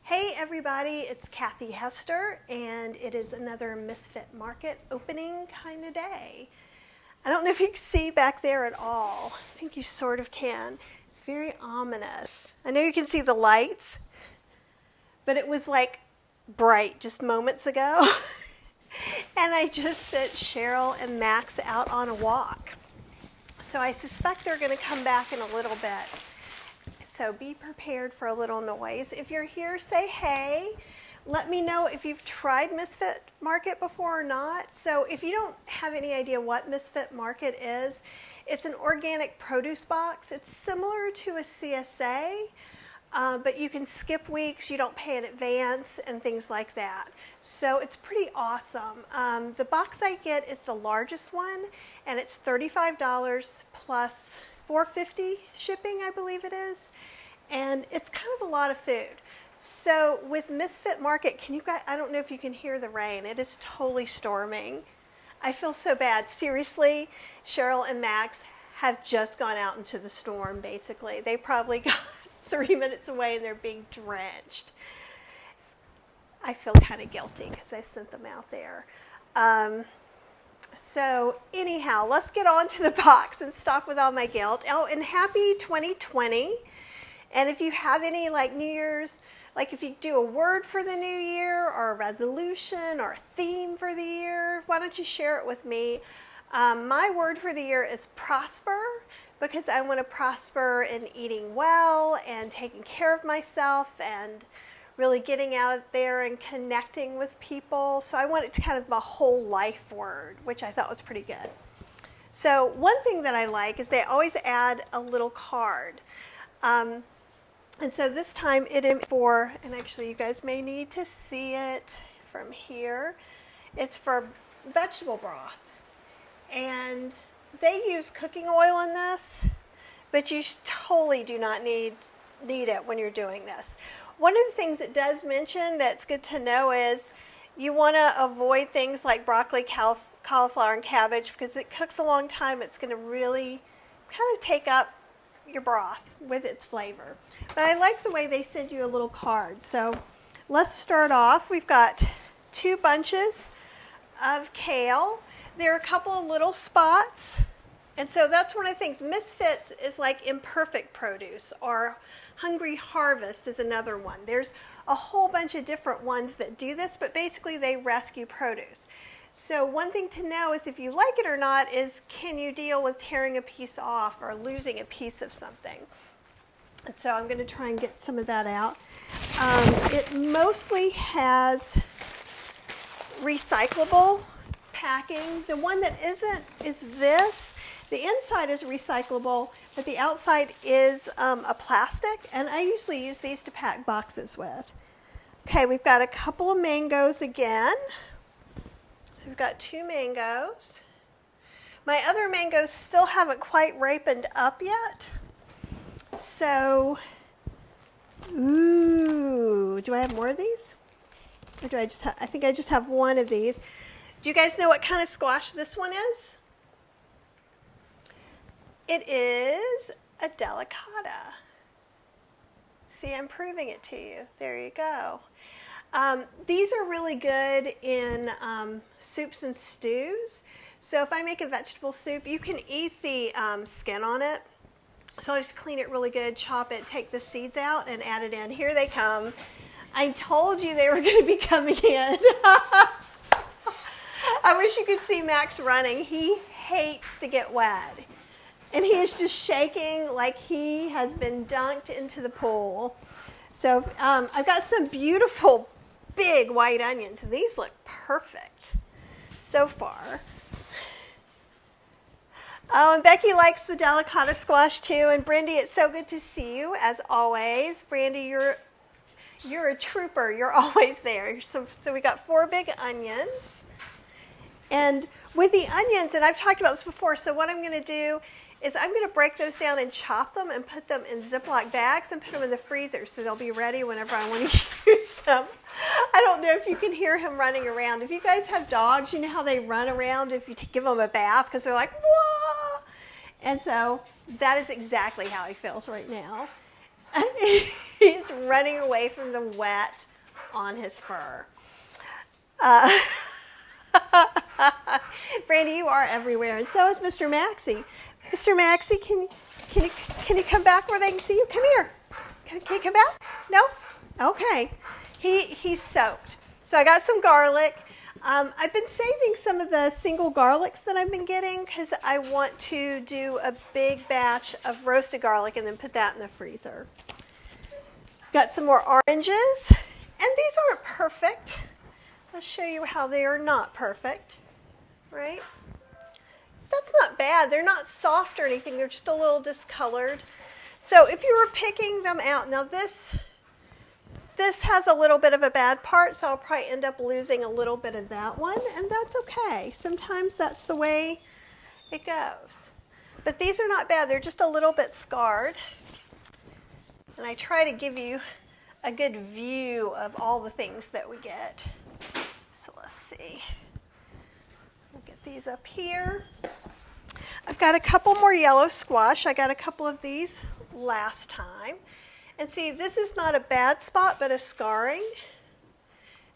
Hey everybody, it's Kathy Hester, and it is another Misfit Market opening kind of day. I don't know if you can see back there at all. I think you sort of can. It's very ominous. I know you can see the lights, but it was like bright just moments ago. And I just sent Cheryl and Max out on a walk. So I suspect they're going to come back in a little bit. So be prepared for a little noise. If you're here, say hey. Let me know if you've tried Misfit Market before or not. So if you don't have any idea what Misfit Market is, it's an organic produce box. It's similar to a CSA, but you can skip weeks, you don't pay in advance, and things like that. So it's pretty awesome. The box I get is the largest one, and it's $35 plus $4.50 shipping, I believe it is, and it's kind of a lot of food. So with Misfit Market, can you guys, I don't know if you can hear the rain. It is totally storming. I feel so bad. Seriously, Cheryl and Max have just gone out into the storm, basically. They probably got 3 minutes away and they're being drenched. I feel kind of guilty because I sent them out there. So anyhow, let's get on to the box and stop with all my guilt. Oh, and happy 2020. And if you have any like New Year's, like if you do a word for the new year or a resolution or a theme for the year, why don't you share it with me? My word for the year is prosper, because I want to prosper in eating well and taking care of myself and really getting out there and connecting with people. So I want it to kind of be a whole life word, which I thought was pretty good. So one thing that I like is they always add a little card. And so this time it is for, and actually you guys may need to see it from here, it's for vegetable broth. And they use cooking oil in this, but you totally do not need it when you're doing this. One of the things it does mention that's good to know is you want to avoid things like broccoli, cauliflower, and cabbage, because it cooks a long time. It's going to really kind of take up your broth with its flavor. But I like the way they send you a little card. So let's start off. We've got 2 bunches of kale. There are a couple of little spots. And so that's one of the things. Misfits is like imperfect produce, or Hungry Harvest is another one. There's a whole bunch of different ones that do this, but basically they rescue produce. So one thing to know is if you like it or not is, can you deal with tearing a piece off or losing a piece of something? And so I'm going to try and get some of that out. It mostly has recyclable packing. The one that isn't is this. The inside is recyclable, but the outside is a plastic, and I usually use these to pack boxes with. Okay, we've got a couple of mangoes again. So we've got 2 mangoes. My other mangoes still haven't quite ripened up yet. So, ooh, do I have more of these? Or do I just have, I think I just have one of these. Do you guys know what kind of squash this one is? It is a delicata. See, I'm proving it to you. There you go. These are really good in soups and stews. So if I make a vegetable soup, you can eat the skin on it. So I just clean it really good, chop it, take the seeds out, and add it in. Here they come. I told you they were going to be coming in. I wish you could see Max running. He hates to get wet. And he is just shaking like he has been dunked into the pool. So I've got some beautiful big white onions, and these look perfect so far. Oh, and Becky likes the delicata squash too. And Brandy, it's so good to see you as always. Brandy, you're a trooper. You're always there. So we got 4 big onions. And with the onions, and I've talked about this before, so what I'm going to do is I'm going to break those down and chop them and put them in Ziploc bags and put them in the freezer so they'll be ready whenever I want to use them. I don't know if you can hear him running around. If you guys have dogs, you know how they run around if you give them a bath because they're like, whoa! And so that is exactly how he feels right now. He's running away from the wet on his fur. Uh, Brandy, you are everywhere, and so is Mr. Maxie. Mr. Maxie, can you come back where they can see you? Come here. Can you come back? No? Okay. He's soaked. So I got some garlic. I've been saving some of the single garlics that I've been getting because I want to do a big batch of roasted garlic and then put that in the freezer. Got some more oranges, and these aren't perfect. I'll show you how they are not perfect, right? That's not bad. They're not soft or anything. They're just a little discolored. So if you were picking them out, now this has a little bit of a bad part, so I'll probably end up losing a little bit of that one, and that's okay. Sometimes that's the way it goes. But these are not bad. They're just a little bit scarred. And I try to give you a good view of all the things that we get. So let's see. We'll get these up here. I've got a couple more yellow squash. I got a couple of these last time. And see, this is not a bad spot, but a scarring.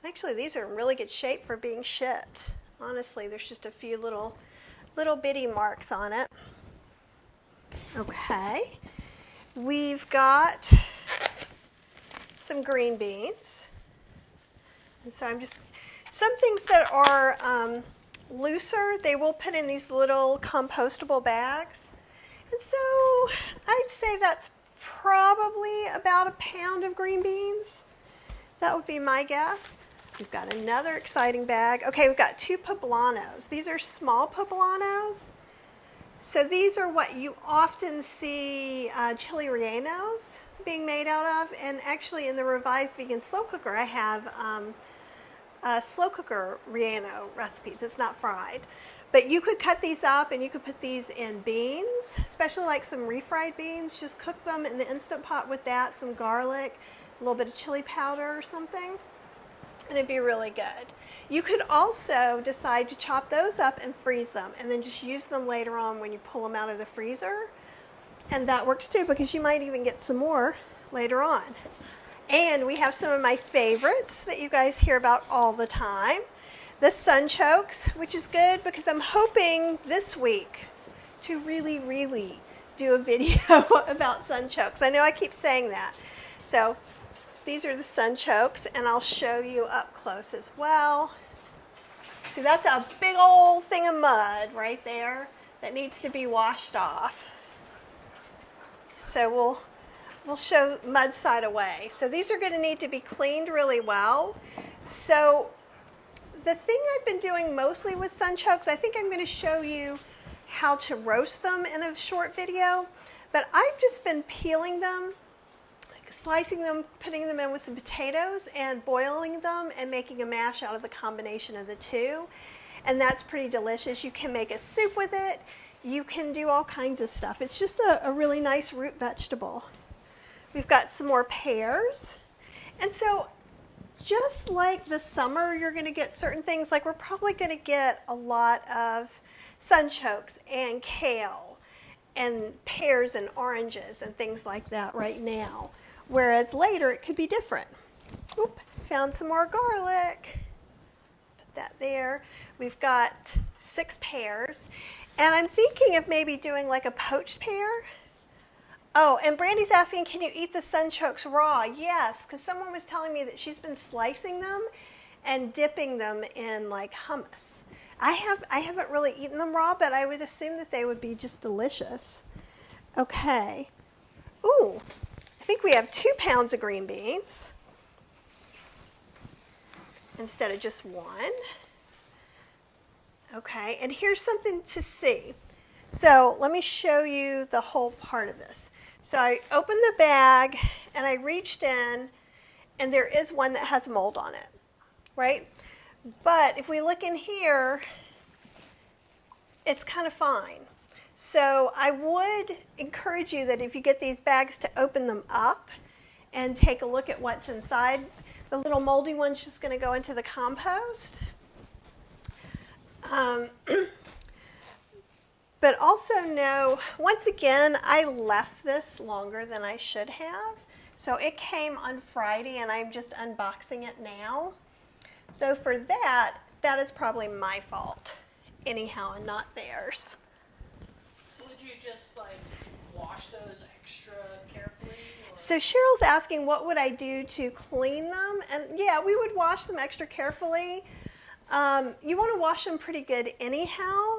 Actually, these are in really good shape for being shipped. Honestly, there's just a few little bitty marks on it. Okay. We've got some green beans. And so some things that are looser, they will put in these little compostable bags. And so I'd say that's probably about a pound of green beans. That would be my guess. We've got another exciting bag. Okay, we've got 2 poblanos. These are small poblanos. So these are what you often see chili rellenos being made out of. And actually in the Revised Vegan Slow Cooker, I have slow cooker relleno recipes. It's not fried. But you could cut these up and you could put these in beans, especially like some refried beans. Just cook them in the Instant Pot with that, some garlic, a little bit of chili powder or something, and it'd be really good. You could also decide to chop those up and freeze them and then just use them later on when you pull them out of the freezer. And that works too because you might even get some more later on. And we have some of my favorites that you guys hear about all the time. The Sunchokes, which is good because I'm hoping this week to really do a video about Sunchokes. I know I keep saying that. So these are the Sunchokes, and I'll show you up close as well. See, that's a big old thing of mud right there that needs to be washed off. So we'll show mud side away. So these are going to need to be cleaned really well. So the thing I've been doing mostly with Sunchokes, I think I'm going to show you how to roast them in a short video, but I've just been peeling them, slicing them, putting them in with some potatoes and boiling them and making a mash out of the combination of the two. And that's pretty delicious. You can make a soup with it. You can do all kinds of stuff. It's just a really nice root vegetable. We've got some more pears. And so just like the summer, you're going to get certain things, like we're probably going to get a lot of sunchokes and kale and pears and oranges and things like that right now. Whereas later it could be different. Oop, found some more garlic. Put that there. We've got 6 pears. And I'm thinking of maybe doing like a poached pear. Oh, and Brandy's asking, can you eat the sunchokes raw? Yes, because someone was telling me that she's been slicing them and dipping them in like hummus. I haven't really eaten them raw, but I would assume that they would be just delicious. Okay. Ooh, I think we have 2 pounds of green beans instead of just 1. Okay, and here's something to see. So let me show you the whole part of this. So I opened the bag and I reached in, and there is one that has mold on it, right? But if we look in here, it's kind of fine. So I would encourage you that if you get these bags to open them up and take a look at what's inside. The little moldy one's just going to go into the compost. But also know, once again, I left this longer than I should have. So it came on Friday and I'm just unboxing it now. So for that, that is probably my fault anyhow and not theirs. So would you just like wash those extra carefully? Or? So Cheryl's asking what would I do to clean them? And yeah, we would wash them extra carefully. You want to wash them pretty good anyhow.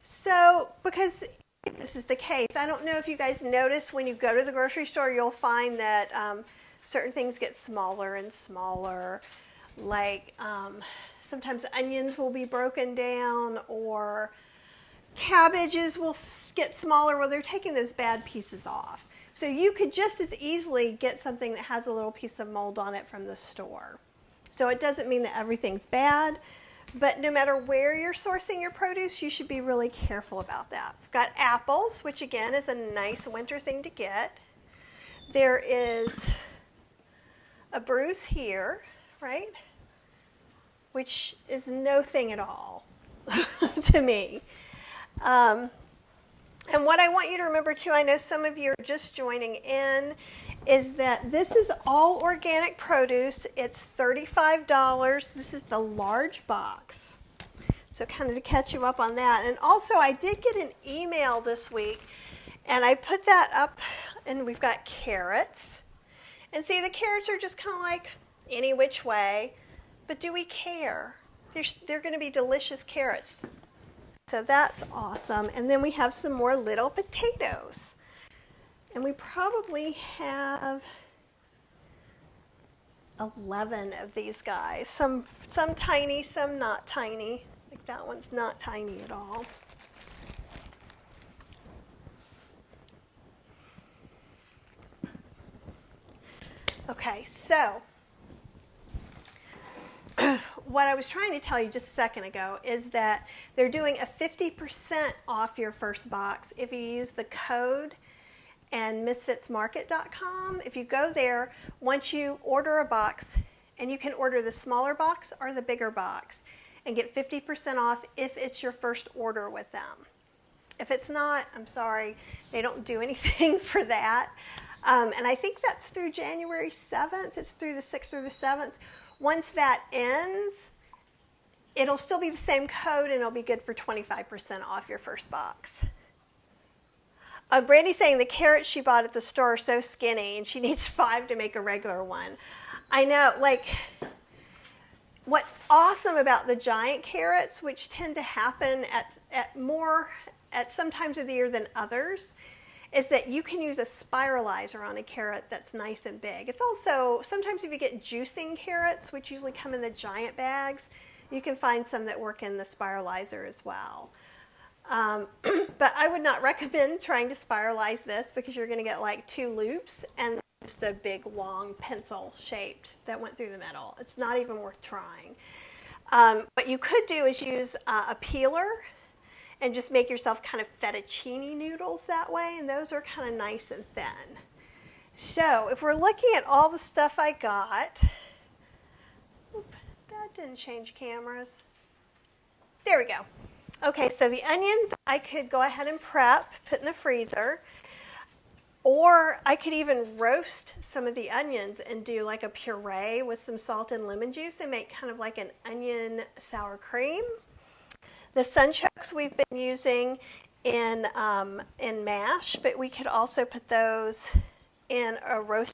So, because if this is the case, I don't know if you guys notice when you go to the grocery store, you'll find that certain things get smaller and smaller. Like sometimes onions will be broken down, or cabbages will get smaller. Well, they're taking those bad pieces off. So you could just as easily get something that has a little piece of mold on it from the store. So it doesn't mean that everything's bad, but no matter where you're sourcing your produce, you should be really careful about that. We've got apples, which again is a nice winter thing to get. There is a bruise here, right? Which is no thing at all to me. And what I want you to remember too, I know some of you are just joining in, is that this is all organic produce. It's $35. This is the large box. So kind of to catch you up on that. And also I did get an email this week and I put that up, and we've got carrots. And see, the carrots are just kind of like any which way, but do we care? They're going to be delicious carrots. So that's awesome. And then we have some more little potatoes. And we probably have 11 of these guys. Some tiny, some not tiny. Like that one's not tiny at all. Okay, so what I was trying to tell you just a second ago is that they're doing a 50% off your first box if you use the code and misfitsmarket.com. If you go there, once you order a box, and you can order the smaller box or the bigger box and get 50% off if it's your first order with them. If it's not, I'm sorry, they don't do anything for that. And I think that's through January 7th. It's through the 6th or the 7th. Once that ends, it'll still be the same code and it'll be good for 25% off your first box. Brandy's saying the carrots she bought at the store are so skinny and she needs 5 to make a regular one. I know, like, what's awesome about the giant carrots, which tend to happen at some times of the year than others, is that you can use a spiralizer on a carrot that's nice and big. It's also, sometimes if you get juicing carrots, which usually come in the giant bags, you can find some that work in the spiralizer as well. But I would not recommend trying to spiralize this because you're going to get like 2 loops and just a big long pencil shaped that went through the middle. It's not even worth trying. What you could do is use a peeler and just make yourself kind of fettuccine noodles that way, and those are kind of nice and thin. So if we're looking at all the stuff I got, that didn't change cameras. There we go. Okay, so the onions I could go ahead and prep, put in the freezer, or I could even roast some of the onions and do like a puree with some salt and lemon juice and make kind of like an onion sour cream. The Sunchokes we've been using in mash, but we could also put those in a roast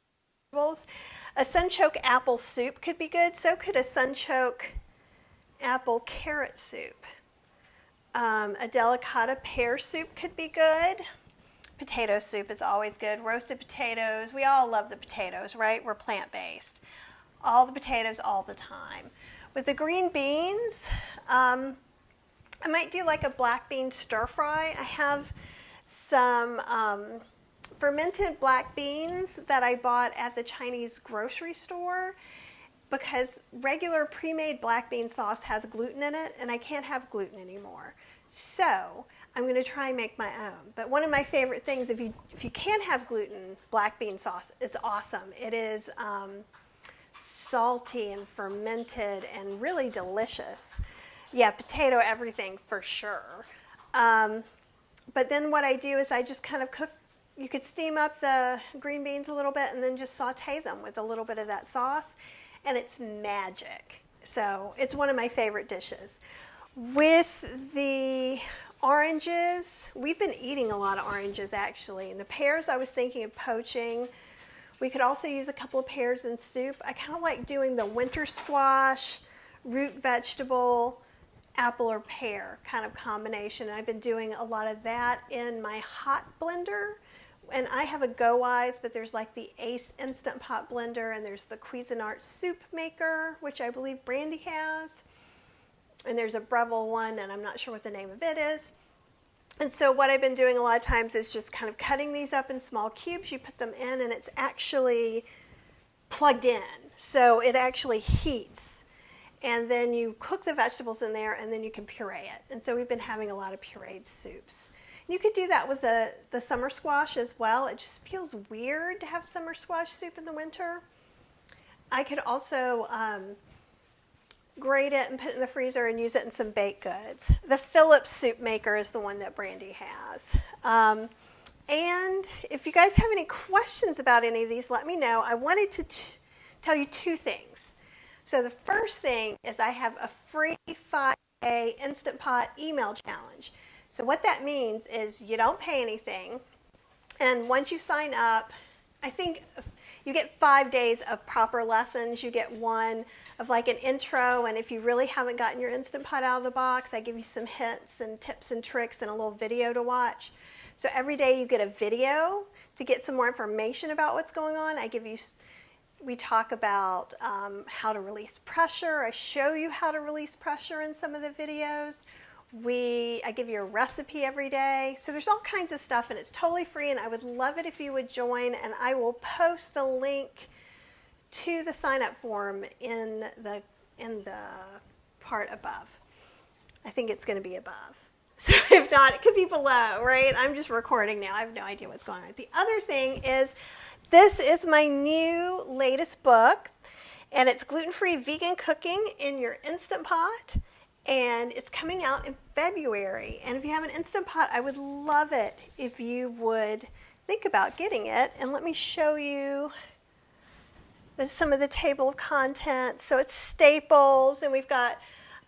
vegetables. A Sunchoke apple soup could be good. So could a Sunchoke apple carrot soup. A delicata pear soup could be good. Potato soup is always good. Roasted potatoes. We all love the potatoes, right? We're plant-based. All the potatoes all the time. With the green beans, I might do like a black bean stir fry. I have some fermented black beans that I bought at the Chinese grocery store because regular pre-made black bean sauce has gluten in it and I can't have gluten anymore. So I'm going to try and make my own. But one of my favorite things, if you can't have gluten, black bean sauce is awesome. It is salty and fermented and really delicious. Yeah, potato everything for sure. But then what I do is I just kind of cook you could steam up the green beans a little bit and then just saute them with a little bit of that sauce, and it's magic. So it's one of my favorite dishes. With the oranges, we've been eating a lot of oranges actually, and the pears I was thinking of poaching. We could also use a couple of pears in soup. I kind of like doing the winter squash, root vegetable, apple or pear kind of combination. I've been doing a lot of that in my hot blender. And I have a Go Eyes, but there's like the Ace Instant Pot Blender, and there's the Cuisinart Soup Maker, which I believe Brandy has. And there's a Breville one, and I'm not sure what the name of it is. And so what I've been doing a lot of times is just kind of cutting these up in small cubes. You put them in, and it's actually plugged in. So it actually heats. And then you cook the vegetables in there, and then you can puree it. And so we've been having a lot of pureed soups. You could do that with the summer squash as well. It just feels weird to have summer squash soup in the winter. I could also grate it and put it in the freezer and use it in some baked goods. The Phillips Soup Maker is the one that Brandy has. And if you guys have any questions about any of these, let me know. I wanted to tell you two things. So the first thing is I have a free 5-day Instant Pot email challenge. So what that means is you don't pay anything, and once you sign up, I think you get 5 days of proper lessons. You get one of like an intro, and if you really haven't gotten your Instant Pot out of the box, I give you some hints and tips and tricks and a little video to watch. So every day you get a video to get some more information about what's going on. We talk about how to release pressure. I show you how to release pressure in some of the videos. I give you a recipe every day. So there's all kinds of stuff, and it's totally free, and I would love it if you would join, and I will post the link to the sign-up form in the part above. I think it's going to be above. So if not, it could be below, right? I'm just recording now. I have no idea what's going on. The other thing is, this is my new latest book, and it's gluten-free vegan cooking in your Instant Pot. And it's coming out in February. And if you have an Instant Pot, I would love it if you would think about getting it. And let me show you some of the table of contents. So it's staples, and we've got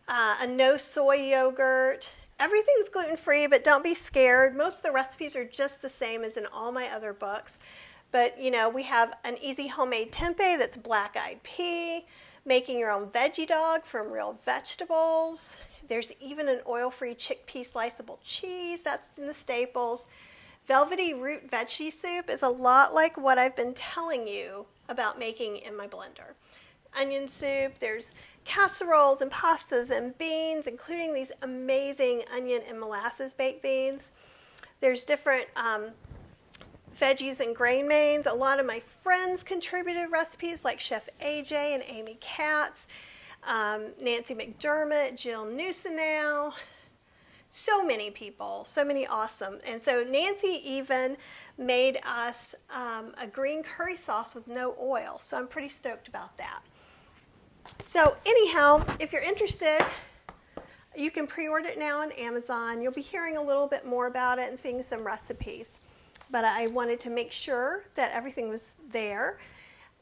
a no soy yogurt. Everything's gluten-free, but don't be scared. Most of the recipes are just the same as in all my other books. But, you know, we have an easy homemade tempeh that's black-eyed pea, making your own veggie dog from real vegetables. There's even an oil-free chickpea sliceable cheese. That's in the staples. Velvety root veggie soup is a lot like what I've been telling you about making in my blender. Onion soup, there's casseroles and pastas and beans, including these amazing onion and molasses baked beans. There's different veggies and grain mains. A lot of my friends contributed recipes like Chef AJ and Amy Katz, Nancy McDermott, Jill Newsonow. So many people, so many awesome. And so Nancy even made us a green curry sauce with no oil. So I'm pretty stoked about that. So anyhow, if you're interested, you can pre-order it now on Amazon. You'll be hearing a little bit more about it and seeing some recipes. But I wanted to make sure that everything was there.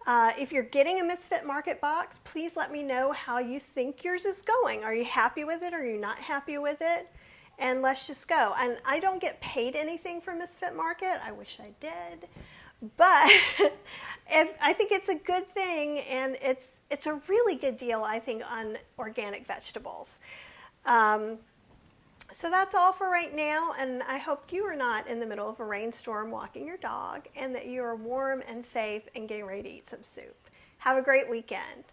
If you're getting a Misfit Market box, please let me know how you think yours is going. Are you happy with it? Or are you not happy with it? And let's just go. And I don't get paid anything for Misfit Market. I wish I did. But I think it's a good thing, and it's a really good deal, I think, on organic vegetables. So that's all for right now, and I hope you are not in the middle of a rainstorm walking your dog, and that you are warm and safe and getting ready to eat some soup. Have a great weekend.